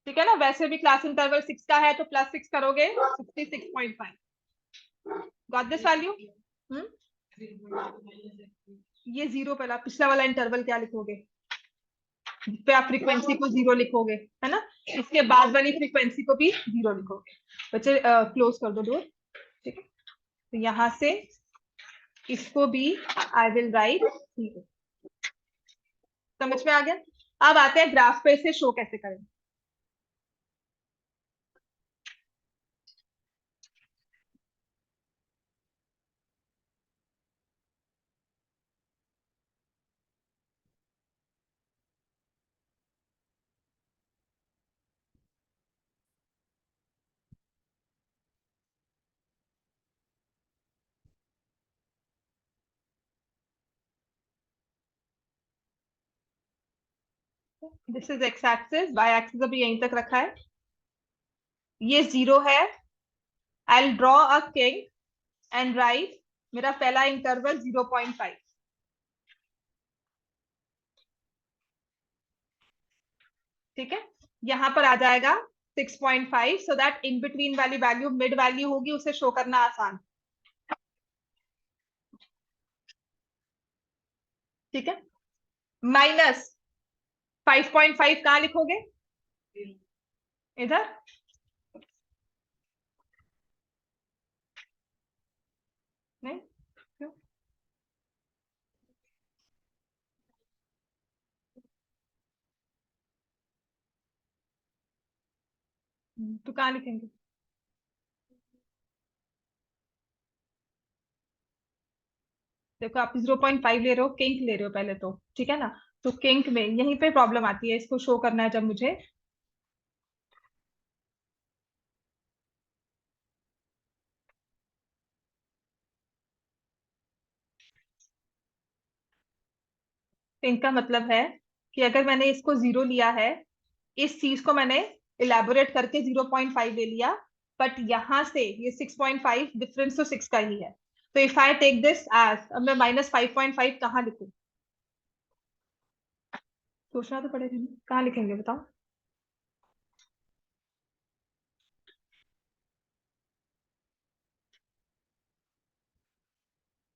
ठीक है ना। वैसे भी क्लास इंटरवल 6 का है, तो +6 करोगे 66.5। Got this value? ये 0 पहला पिछला वाला इंटरवल क्या लिखोगे? पे आप फ्रीक्वेंसी को 0 लिखोगे, है ना। इसके बाद वाली फ्रीक्वेंसी को भी 0 लिखोगे। बच्चे क्लोज कर दो डोर, ठीक है। तो यहाँ से इसको भी आई विल राइट 0। समझ में आ गया? अब आते हैं ग्राफ पे इसे शो कैसे करें। This is X axis, Y axis अभी यहीं तक रखा है, ये 0 है। I draw a king and right मेरा पहला इंटरवल 0.5, ठीक है। यहां पर आ जाएगा 6.5, सो दैट इन बिटवीन वाली वैल्यू मिड वैल्यू होगी, उसे शो करना आसान, ठीक है। -5.5 कहाँ लिखोगे? इधर। नहीं, क्यों? तो कहाँ लिखेंगे? देखो, आप 0.5 ले रहे हो, किंक ले रहे हो पहले तो, ठीक है ना। तो किंक में यहीं पे प्रॉब्लम आती है, इसको शो करना है जब मुझे, इनका मतलब है कि अगर मैंने इसको 0 लिया है, इस चीज को मैंने इलेबोरेट करके 0.5 ले लिया, बट यहां से ये 6.5 डिफरेंस तो 6 का ही है। तो if I take this as, अब मैं -5.5 कहाँ लिखूं? सोचना तो पड़ेगा ना, कहाँ लिखेंगे बताओ?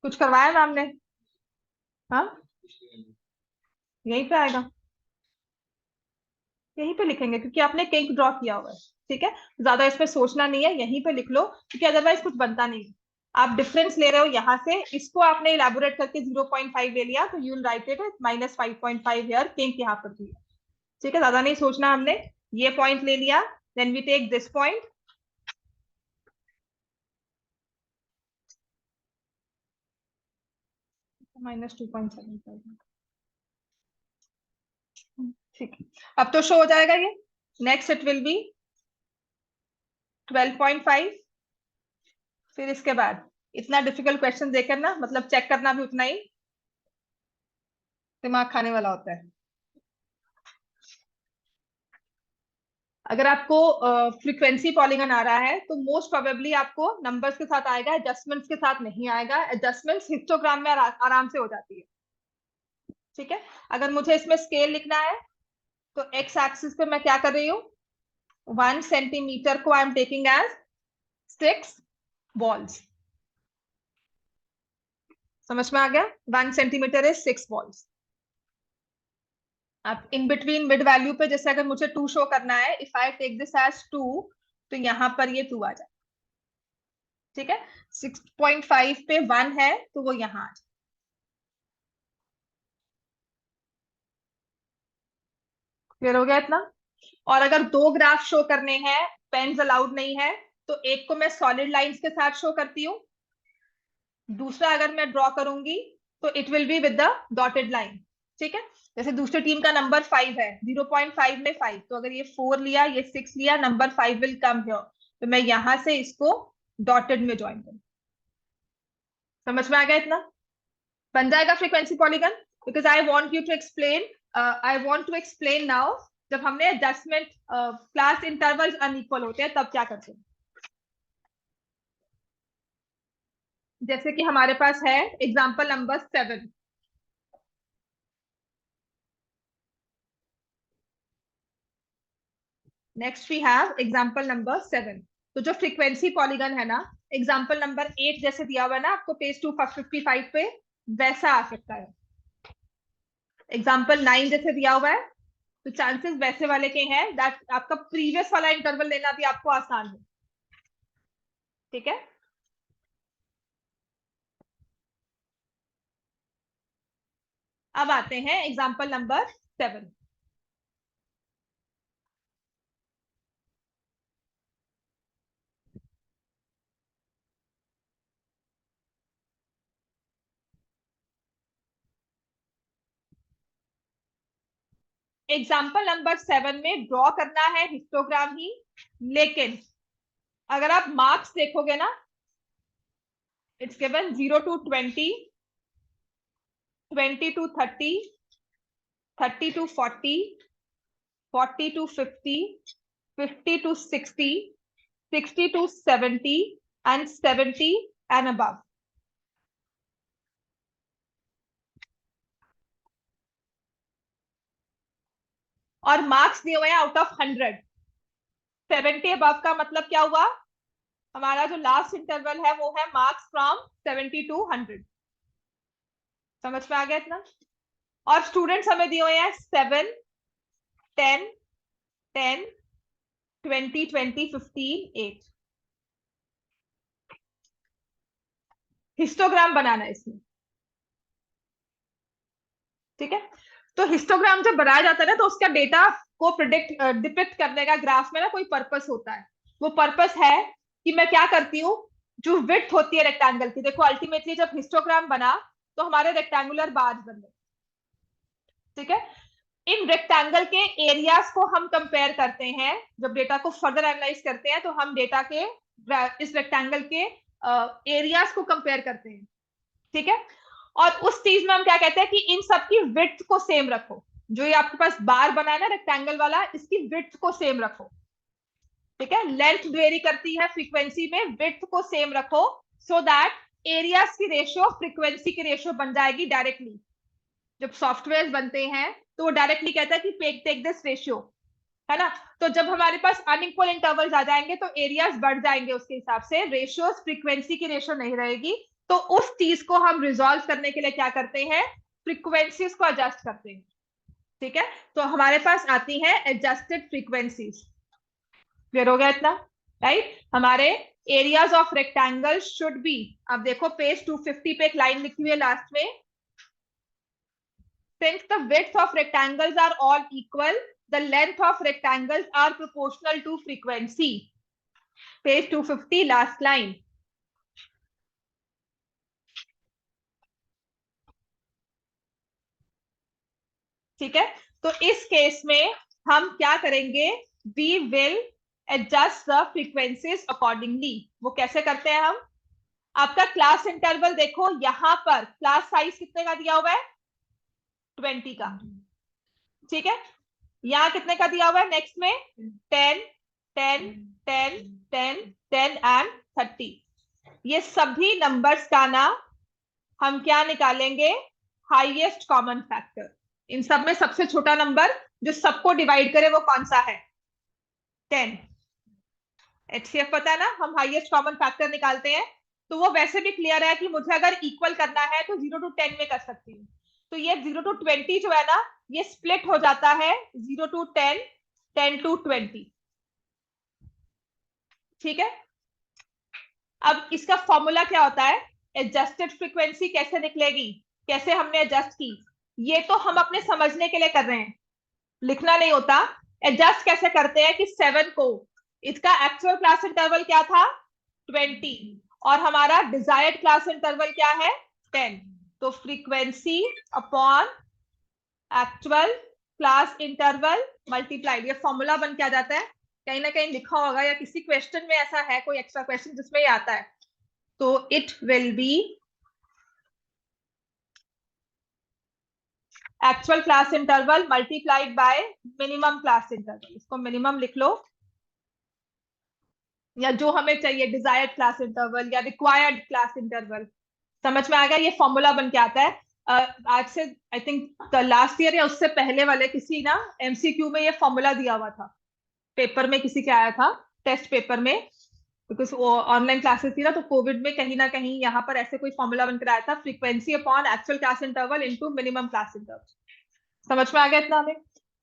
कुछ करवाया मैम ने? हाँ, यहीं पे आएगा, यहीं पे लिखेंगे क्योंकि आपने किंक ड्रॉ किया हुआ है। ठीक है, ज्यादा इसमें सोचना नहीं है, यहीं पे लिख लो क्योंकि अदरवाइज कुछ बनता नहीं है। आप डिफरेंस ले रहे हो यहाँ से, इसको आपने इलेबोरेट करके 0.5 ले लिया, तो you will write it -5.5 here, kink यहाँ पर भी है। ठीक है, ज्यादा नहीं सोचना हमने। ये पॉइंट ले लिया, then we take this point, -2.75। ठीक है, अब तो शो हो जाएगा ये। Next it will be 12.5। फिर इसके बाद इतना डिफिकल्ट क्वेश्चन देकर ना, मतलब चेक करना भी उतना ही दिमाग खाने वाला होता है। अगर आपको फ्रीक्वेंसी पॉलीगन आ रहा है तो मोस्ट प्रोबेबली आपको नंबर्स के साथ आएगा, एडजस्टमेंट्स के साथ नहीं आएगा। एडजस्टमेंट्स हिस्टोग्राम में आराम से हो जाती है। ठीक है, अगर मुझे इसमें स्केल लिखना है तो एक्स एक्सिस पे मैं क्या कर रही हूँ, 1 सेंटीमीटर को I am taking as 6 balls. समझ में आ गया? 1 सेंटीमीटर इज 6 बॉल्स। अब इन बिटवीन मिड वैल्यू पे जैसे अगर मुझे 2 शो करना है, if I take this as 2, तो यहां पर ये 2 आ जाए। ठीक है, 6.5 पे 1 है तो वो यहां आ जाए। क्लियर हो गया इतना? और अगर 2 ग्राफ शो करने हैं, पेन्स अलाउड नहीं है, तो एक को मैं सॉलिड लाइंस के साथ शो करती हूँ, दूसरा अगर मैं ड्रॉ करूंगी तो it will be with the dotted line. ठीक है, जैसे दूसरी टीम का नंबर 5 है, 0.5 में 5, तो अगर ये 4 लिया, ये 6 लिया, नंबर 5 विल कम हियर, तो मैं यहां से इसको डॉटेड में ज्वाइन करूँ। समझ में आ गया इतना? बन जाएगा frequency polygon. Because I want you to explain, I want to explain now, जब हमने एडजस्टमेंट क्लास इंटरवल अनइक्वल होते हैं तब क्या करते हैं। जैसे कि हमारे पास है example number 7। Next we have example number 7। तो जो फ्रीक्वेंसी पॉलीगन है ना, एग्जाम्पल नंबर 8 जैसे दिया हुआ है ना आपको पेज 255 पे, वैसा आ सकता है। एग्जाम्पल 9 जैसे दिया हुआ है, तो चांसेस वैसे वाले के हैं दैट आपका प्रीवियस वाला इंटरवल लेना भी आपको आसान हो। ठीक है, अब आते हैं एग्जाम्पल नंबर 7। एग्जाम्पल नंबर 7 में ड्रॉ करना है हिस्टोग्राम ही, लेकिन अगर आप मार्क्स देखोगे ना, it's given 0 to 20, 20 to 30, 30 to 40, 40 to 50, 50 to 60, 60 to 70 and 70 and above। और मार्क्स दिए हुए हैं आउट ऑफ 100। 70 अबव का मतलब क्या हुआ, हमारा जो लास्ट इंटरवल है वो है मार्क्स फ्रॉम 70 to 100। समझ में आ गया इतना? और स्टूडेंट्स हमें दिए हुए हैं 7, 10, 10, 20, 20, 15, 8। हिस्टोग्राम बनाना है इसमें। ठीक है, तो हिस्टोग्राम जब बनाया जाता है ना, तो उसका डेटा को प्रिडिक्ट डिपिक्ट करने का ग्राफ में ना कोई पर्पस होता है। वो पर्पस है कि मैं क्या करती हूँ, जो विड्थ होती है रेक्टेंगल की, देखो अल्टीमेटली जब हिस्टोग्राम बना तो हमारे रेक्टेंगुलर बार्स बन गए। ठीक है, इन रेक्टेंगल के एरियाज को हम कंपेयर करते हैं, जब डेटा को फर्दर एनालाइज करते हैं तो हम डेटा के इस रेक्टेंगल के एरियाज को कंपेयर करते हैं। ठीक है, और उस चीज में हम क्या कहते हैं कि इन सबकी विड्थ को सेम रखो। जो ये आपके पास बार बना है ना रेक्टेंगल वाला, इसकी विड्थ को सेम रखो। ठीक है, लेंथ वेरी करती है फ्रीक्वेंसी में, विड्थ को सेम रखो, सो दैट एरियाज की रेशियो फ्रीक्वेंसी की रेशियो बन जाएगी डायरेक्टली। जब सॉफ्टवेयर बनते हैं तो वो डायरेक्टली कहता है कि टेक दिस रेशियो, है ना। तो जब हमारे पास अनइक्वल इंटरवल्स आ जाएंगे तो एरियाज बढ़ जाएंगे, उसके हिसाब से रेशियोज फ्रीक्वेंसी की रेशियो नहीं रहेगी। तो उस चीज को हम रिजॉल्व करने के लिए क्या करते हैं, फ्रीक्वेंसीज को एडजस्ट करते हैं। ठीक है, तो हमारे पास आती है एडजस्टेड फ्रीक्वेंसीज। क्लियर हो गया इतना, राइट। हमारे areas of rectangle should be, अब देखो पेज 250 पे एक लाइन लिखी हुई है लास्ट में, since the width of rectangles are all equal, the length of rectangles are proportional to frequency. Page 250 last line. ठीक है, तो इस केस में हम क्या करेंगे, we will adjust the frequencies accordingly. वो कैसे करते हैं हम, आपका क्लास इंटरवल देखो, यहां पर क्लास साइज कितने का दिया हुआ है, 20 का। ठीक है, यहाँ कितने का दिया हुआ है, नेक्स्ट में 10 10 10 10 10 एंड 30। ये सभी नंबर्स का ना हम क्या निकालेंगे, हाईएस्ट कॉमन फैक्टर। इन सब में सबसे छोटा नंबर जो सबको डिवाइड करे वो कौन सा है, 10। एचसीएफ पता है ना, हम हाईएस्ट कॉमन फैक्टर निकालते हैं। तो वो वैसे भी क्लियर है कि मुझे अगर इक्वल करना है तो 0 to 10 में कर सकती हूँ। तो ये 0 to 20 जो है ना, ये स्प्लिट हो जाता है 0 to 10 10 to 20। ठीक है, अब इसका फॉर्मूला क्या होता है, एडजस्टेड फ्रीक्वेंसी कैसे निकलेगी, कैसे हमने एडजस्ट की, ये तो हम अपने समझने के लिए कर रहे हैं, लिखना नहीं होता। एडजस्ट कैसे करते हैं कि 7 को, इसका एक्चुअल क्लास इंटरवल क्या था 20, और हमारा डिजायर्ड क्लास इंटरवल क्या है 10। तो frequency upon actual class interval multiplied, ये फॉर्मूला बन के आ जाता है। कहीं ना कहीं लिखा होगा या किसी क्वेश्चन में ऐसा है कोई एक्स्ट्रा क्वेश्चन जिसमें ये आता है। तो it will B actual class interval multiplied by minimum class interval, इसको मिनिमम लिख लो, या जो हमें चाहिए डिजायर्ड क्लास इंटरवल या रिक्वायर्ड क्लास इंटरवल। समझ में आ गया, ये फॉर्मूला बन के आता है। आज से आई थिंक लास्ट ईयर या उससे पहले वाले किसी ना एमसीक्यू में ये फॉर्मूला दिया हुआ था, पेपर में किसी के आया था, टेस्ट पेपर में, बिकॉज वो ऑनलाइन क्लासेस थी ना, तो कोविड में कहीं ना कहीं यहाँ पर ऐसे कोई फॉर्मूला बनकर आया था, frequency upon actual class interval into minimum class interval. समझ में आ गया इतना हमें।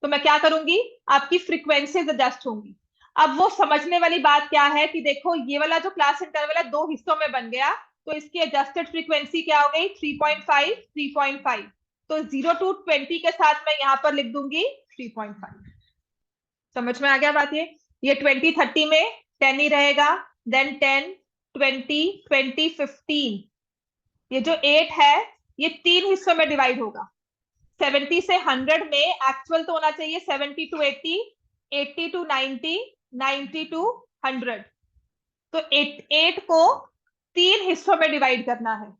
तो मैं क्या करूंगी, आपकी फ्रीक्वेंसीज एडजस्ट होंगी। अब वो समझने वाली बात क्या है कि देखो ये वाला जो क्लास इंटरवल है दो हिस्सों में बन गया, तो इसकी एडजस्टेड फ्रीक्वेंसी क्या हो गई 3.5 3.5। तो 0 to 20 के साथ मैं यहाँ पर लिख दूंगी 3.5। समझ में आ गया बात, ये 20 30 में 10 ही रहेगा, देन 10 20 20 15। ये जो 8 है ये 3 हिस्सों में डिवाइड होगा। 70 से 100 में एक्चुअल तो होना चाहिए 70 to 80, 80 to 90, 90 to 100। तो 8 को 3 हिस्सों में डिवाइड करना है।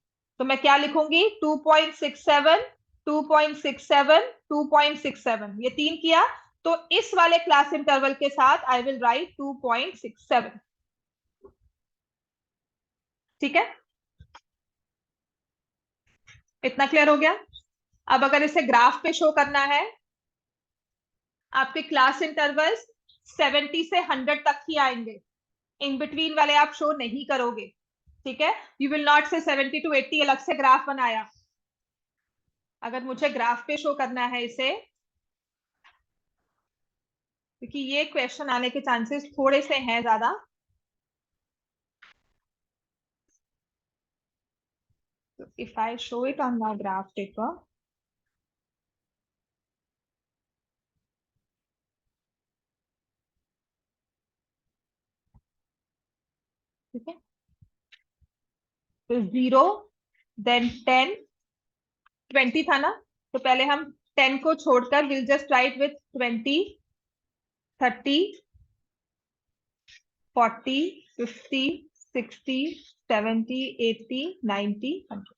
तो मैं क्या लिखूंगी 2.67 2.67 2.67, ये 3 किया। तो इस वाले क्लास इंटरवल के साथ आई विल राइट 2.67। ठीक है, इतना क्लियर हो गया। अब अगर इसे ग्राफ पे शो करना है, आपके क्लास इंटरवल्स 70 से 100 तक ही आएंगे, इन बिटवीन वाले आप शो नहीं करोगे। ठीक है, यू विल नॉट से 70 to 80 अलग से ग्राफ बनाया। अगर मुझे ग्राफ पे शो करना है इसे, क्योंकि ये क्वेश्चन आने के चांसेस थोड़े से हैं ज्यादा, तो if I show it on my graph paper, ठीक है, तो 0 देन 10 20 था ना, तो पहले हम 10 को छोड़कर will just right with 20 30 40 50 60 70 80 90 100।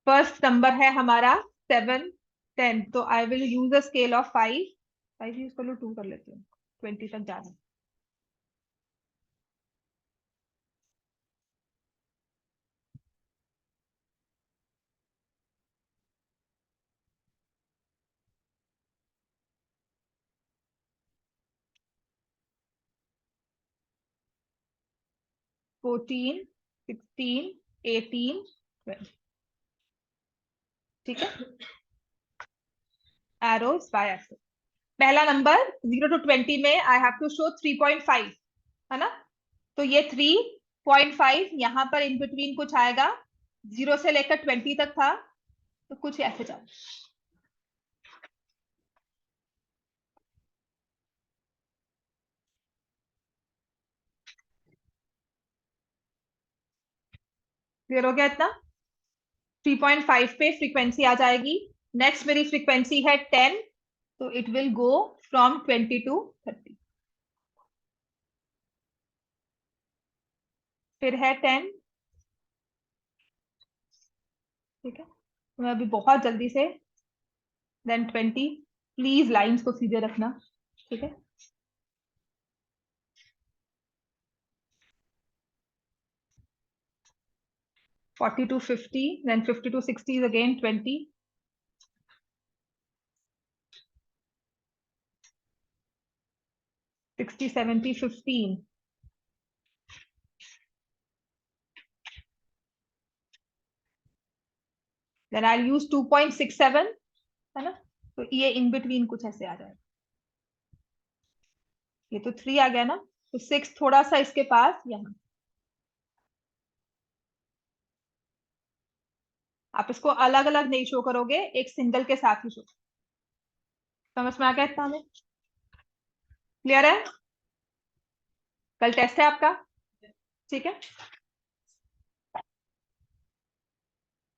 First number है हमारा 7, 10, तो I will use a scale of 5, 5 use कर लो, 2 कर लेते हैं, 20 तक जाना। फोर्टीन, 16, 18, 12। ठीक है, एरोज बाय एक्सिस। पहला नंबर 0 to 20 में आई हैव टू शो 3.5, है ना? तो ये 3.5 यहाँ पर इन बिटवीन कुछ आएगा, 0 से लेकर 20 तक था, तो कुछ ऐसे जाओ। क्लियर हो गया इतना? 3.5 पे फ्रीक्वेंसी आ जाएगी। नेक्स्ट मेरी फ्रीक्वेंसी है 10, तो it will go from 20 to 30। फिर है 10। ठीक है, तो मैं अभी बहुत जल्दी से, देन 20। प्लीज लाइंस को सीधे रखना। ठीक है, 40 to 50, then 50 to 60 is again 20, 60, 70, 15, then I'll use 2.67, है ना? तो ये इन बिटवीन कुछ ऐसे आ जाएगा। ये तो 3 आ गया ना, तो 6 थोड़ा सा इसके पास यहाँ। आप इसको अलग अलग नहीं शो करोगे, एक सिंगल के साथ ही शो। समझ में आ गया इतना? हमें क्लियर है? कल टेस्ट है आपका। ठीक है।